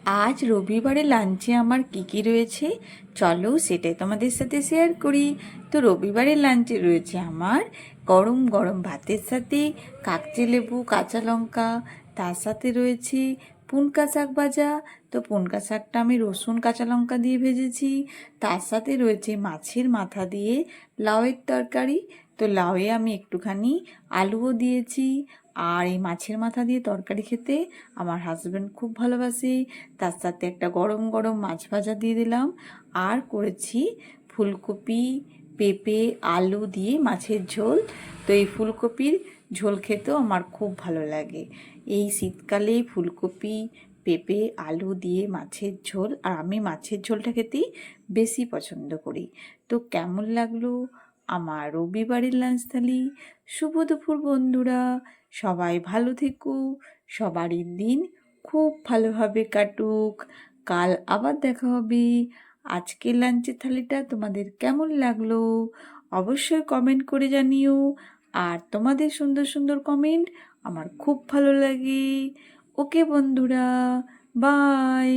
আজ রবিবারে লাঞ্চে আমার কি রয়েছে চলো সেটাই তোমাদের সাথে শেয়ার করি। তো রবিবারের লাঞ্চে রয়েছে আমার গরম গরম ভাতের সাথে কাকচি লেবু কাঁচা লঙ্কা, তার সাথে রয়েছে পুনকা শাক ভাজা। তো পুনকা শাকটা আমি রসুন কাঁচা লঙ্কা দিয়ে ভেজেছি। তার সাথে রয়েছে মাছের মাথা দিয়ে লাউয়ের তরকারি। তো লাউয়ে আমি একটুখানি আলুও দিয়েছি। আর এই মাছের মাথা দিয়ে তরকারি খেতে আমার হাজব্যান্ড খুব ভালোবাসে। তার সাথে একটা গরম গরম মাছ ভাজা দিয়ে দিলাম। আর করেছি ফুলকপি, পেঁপে, আলু দিয়ে মাছের ঝোল। তো এই ফুলকপির ঝোল খেতেও আমার খুব ভালো লাগে। এই শীতকালে ফুলকপি, পেঁপে, আলু দিয়ে মাছের ঝোল, আর আমি মাছের ঝোলটা খেতেই বেশি পছন্দ করি। তো কেমন লাগলো আমার রবিবারের লাঞ্চ থালি? শুভ দুপুর বন্ধুরা, সবাই ভালো থেকো, সবারই দিন খুব ভালোভাবে কাটুক। কাল আবার দেখা হবে। আজকের লাঞ্চের থালিটা তোমাদের কেমন লাগলো অবশ্যই কমেন্ট করে জানিও। আর তোমাদের সুন্দর সুন্দর কমেন্ট আমার খুব ভালো লাগে। ওকে বন্ধুরা, বাই।